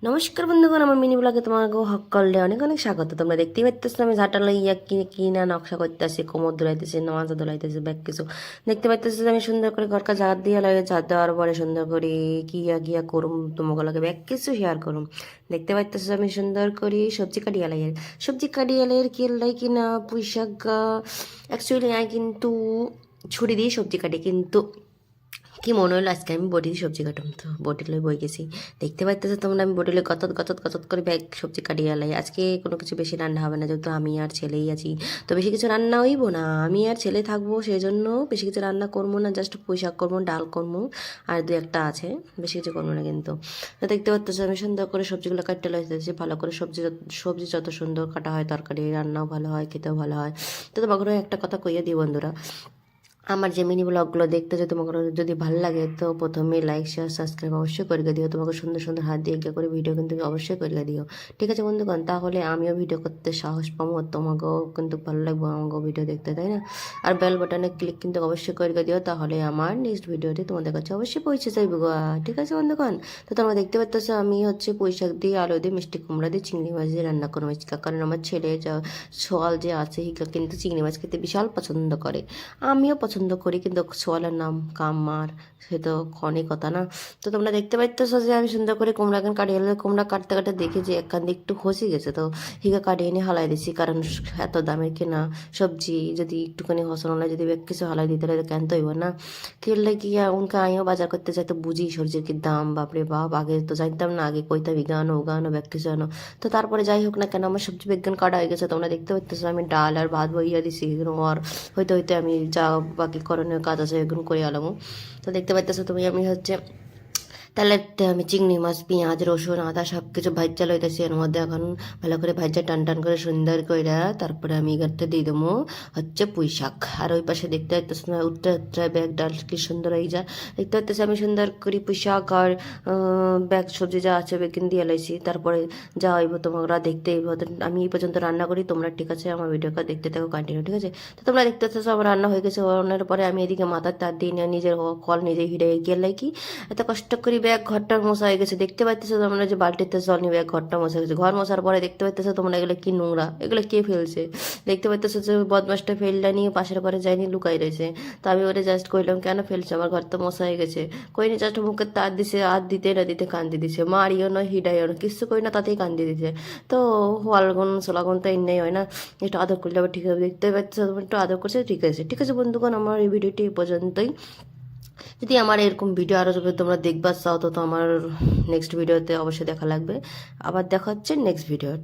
নমস্কার বন্ধুগণ, আমার মিনি ব্লগে তোমাকে সকলে অনেক অনেক স্বাগত। তোমরা দেখতেই পাচ্ছ আমি ঝাঁটা লইয়া কি না নকশা করতেছি, কোমর দোলাইতেছি, মাথা দোলাইতেছি, ব্যাগ কিছু দেখতে পাচ্ছ। আমি সুন্দর করে ঘরকা ঝাঁট দিয়ে লাগে, ঝাঁট দেওয়ার পরে সুন্দর করে গিয়া করুম তোমাকে লাগে ব্যাগ কিছু শেয়ার করুম। দেখতে পাচ্ছ আমি সুন্দর করে সবজি কাটিয়ে লাগে, সবজি কাটিয়ে লাগে কি লাই কিনা পুঁই শাক। অ্যাকচুয়ালি আমি কিন্তু ছুরি দিয়ে সবজি কাটি, কিন্তু কি মনে হলো আজকে আমি বটি দিয়ে সবজি কাটুম, তো বটি লই বই গেছি। দেখতে পাইতেছো তোমরা আমি বটি লই গতত গতত গতত করে ব্যাগ সবজি কাটিয়ে লাই। আজকে কোনো কিছু বেশি রান্না হবে না, যেহেতু আমি আর ছেলেই আছি, তো বেশি কিছু রান্না হইব না। আমি আর ছেলে থাকবো, সেই জন্য বেশি কিছু রান্না করবো না, জাস্ট পুঁই শাক করবো, ডাল করবো, আর দু একটা আছে, বেশি কিছু করবো না কিন্তু। তো দেখতে পাচ্তেছো আমি সুন্দর করে সবজিগুলো কাটতে লাইতেছি, ভালো করে সবজি যত সুন্দর কাটা হয় তরকারি রান্নাও ভালো হয়, খেতেও ভালো হয়। তো তোমাকে একটা কথা কইয়া দিই বন্ধুরা, আমার যে মিনি ব্লগগুলো দেখতে যদি তোমাকে যদি ভালো লাগে, তো প্রথমে লাইক শেয়ার সাবস্ক্রাইব অবশ্যই করে দিও। তোমাকে সুন্দর সুন্দর হাত দিয়ে এগিয়ে করে ভিডিও কিন্তু অবশ্যই করে দিও, ঠিক আছে বন্ধুগণ? তাহলে আমিও ভিডিও করতে সাহস পাবো, তোমাকেও কিন্তু ভালো লাগবে আমাকেও ভিডিও দেখতে, তাই না? আর বেল বাটনে ক্লিক কিন্তু অবশ্যই করে দিও, তাহলে আমার নেক্সট ভিডিওটি তোমাদের কাছে অবশ্যই পৌঁছে যাইব গো, ঠিক আছে বন্ধুগণ? তো তোমরা দেখতে পাচ্ছ আমি হচ্ছে পুঁই শাক দিয়ে, আলু দিয়ে, মিষ্টি কুমড়া দিয়ে, চিংড়ি মাছ দিয়ে রান্না করবো, কারণ আমার ছেলে সোয়াল যে আছে হিকা কিন্তু চিংড়ি মাছ খেতে বিশাল পছন্দ করে, আমিও পছন্দ করি, কিন্তু সোয়ালের নাম কামার, সে তো খনি কথা না। তো তোমরা দেখতে পাইতেছো যে আমি সুন্দর করে কুমড়া কান কাটিয়ে এলে, কুমড়া কাটতে কাটতে দেখি যে একখান দিয়ে একটু খসি গেছে, তো হিগা কাটিয়ে এনে হালাই দিছি, কারণ এত দামের কেনা সবজি যদি একটুখানি হসন হলে যদি কিছু হালাই দিতে হলে কেন তো হইব না। কিনলে কি উনকে আমিও বাজার করতে যাই, তো বুঝি সবজির কি দাম, বাপরে বাপ, আগে তো জানতাম না, আগে কইতাম ইগানো উগানো ব্যাগ কিছু আনো। তো তারপরে যাই হোক না কেন আমার সবজি বিজ্ঞান কাটা হয়ে গেছে। তোমরা দেখতে পাচ্ছ আমি ডাল আর ভাত বইয়া দিছি, আর হইতে হইতে আমি যা বাকি করণীয় কাজ আছে এগুলো করে আলামো। তো দেখতে পাইতেছো তুমি আমি হচ্ছে তেলেতে আমি চিংড়ি মাছ, পেঁয়াজ, রসুন, আদা সব কিছু ভাজ্যা লইতেছি, এর মধ্যে এখন ভালো করে ভাজ্যা টান টান করে সুন্দর করে, তারপরে আমি এগারতে দিয়ে দেবো হচ্ছে পুঁই শাক। আর ওই পাশে দেখতে পাইতেছি না উত্তর উত্তর ব্যাগ ডাল কি সুন্দর হয়ে যায়। দেখতে পাইতেছি আমি সুন্দর করি পুঁই শাক আর ব্যাগ সবজি যা আছে বেগিন দিয়ে লাইছি, তারপরে যা হইব তোমরা দেখতে হইব। আমি এই পর্যন্ত রান্না করি, তোমরা ঠিক আছে আমার ভিডিওটা দেখতে থাকো কন্টিনিউ, ঠিক আছে? তো তোমরা দেখতে পাচ্ছ আমার রান্না হয়ে গেছে, রান্নার পরে আমি এদিকে মাথার তার দিয়ে নিজের কল নিজে হিড়ে গেলে কি এত কষ্ট করি ব্যাগ ঘরটা মশা হয়ে গেছে। দেখতে পাইতেছো তোমরা যে বালতিতে জল নিয়ে ব্যাগ ঘরটা মশা গেছে, ঘর মশার পরে দেখতে পাইতেছো তোমরা এগুলো কি নোংরা, এগুলো কে ফেলছে? দেখতে পাইতেছো যে বদমাসটা ফেলটা নিয়ে পাশের ঘরে যায়নি, লুকাই রয়েছে। তো আমি ওরে জাস্ট কইলাম কেন ফেলছে, আমার ঘর তো মশা হয়ে গেছে। কইনি জাস্ট মুখে তার দিছে, আর দিতে না দিতে কান্দি দিছে, মারিও না হিডাইও না কিছু কই না, তাতেই কান্দি দিছে। তো হলগুন সোলাগুন তো এমনি হয় না, একটু আদর করলে আবার ঠিক হবে। দেখতে পাচ্ছ একটু আদর করছে, ঠিক আছে ঠিক আছে বন্ধুগণ, আমার এই ভিডিওটি এই পর্যন্তই। যদি আমার এরকম ভিডিও আরও যদি তোমরা দেখবার চাও, তো আমার নেক্সট ভিডিওতে অবশ্যই দেখা লাগবে। আবার দেখা হচ্ছে নেক্সট ভিডিও।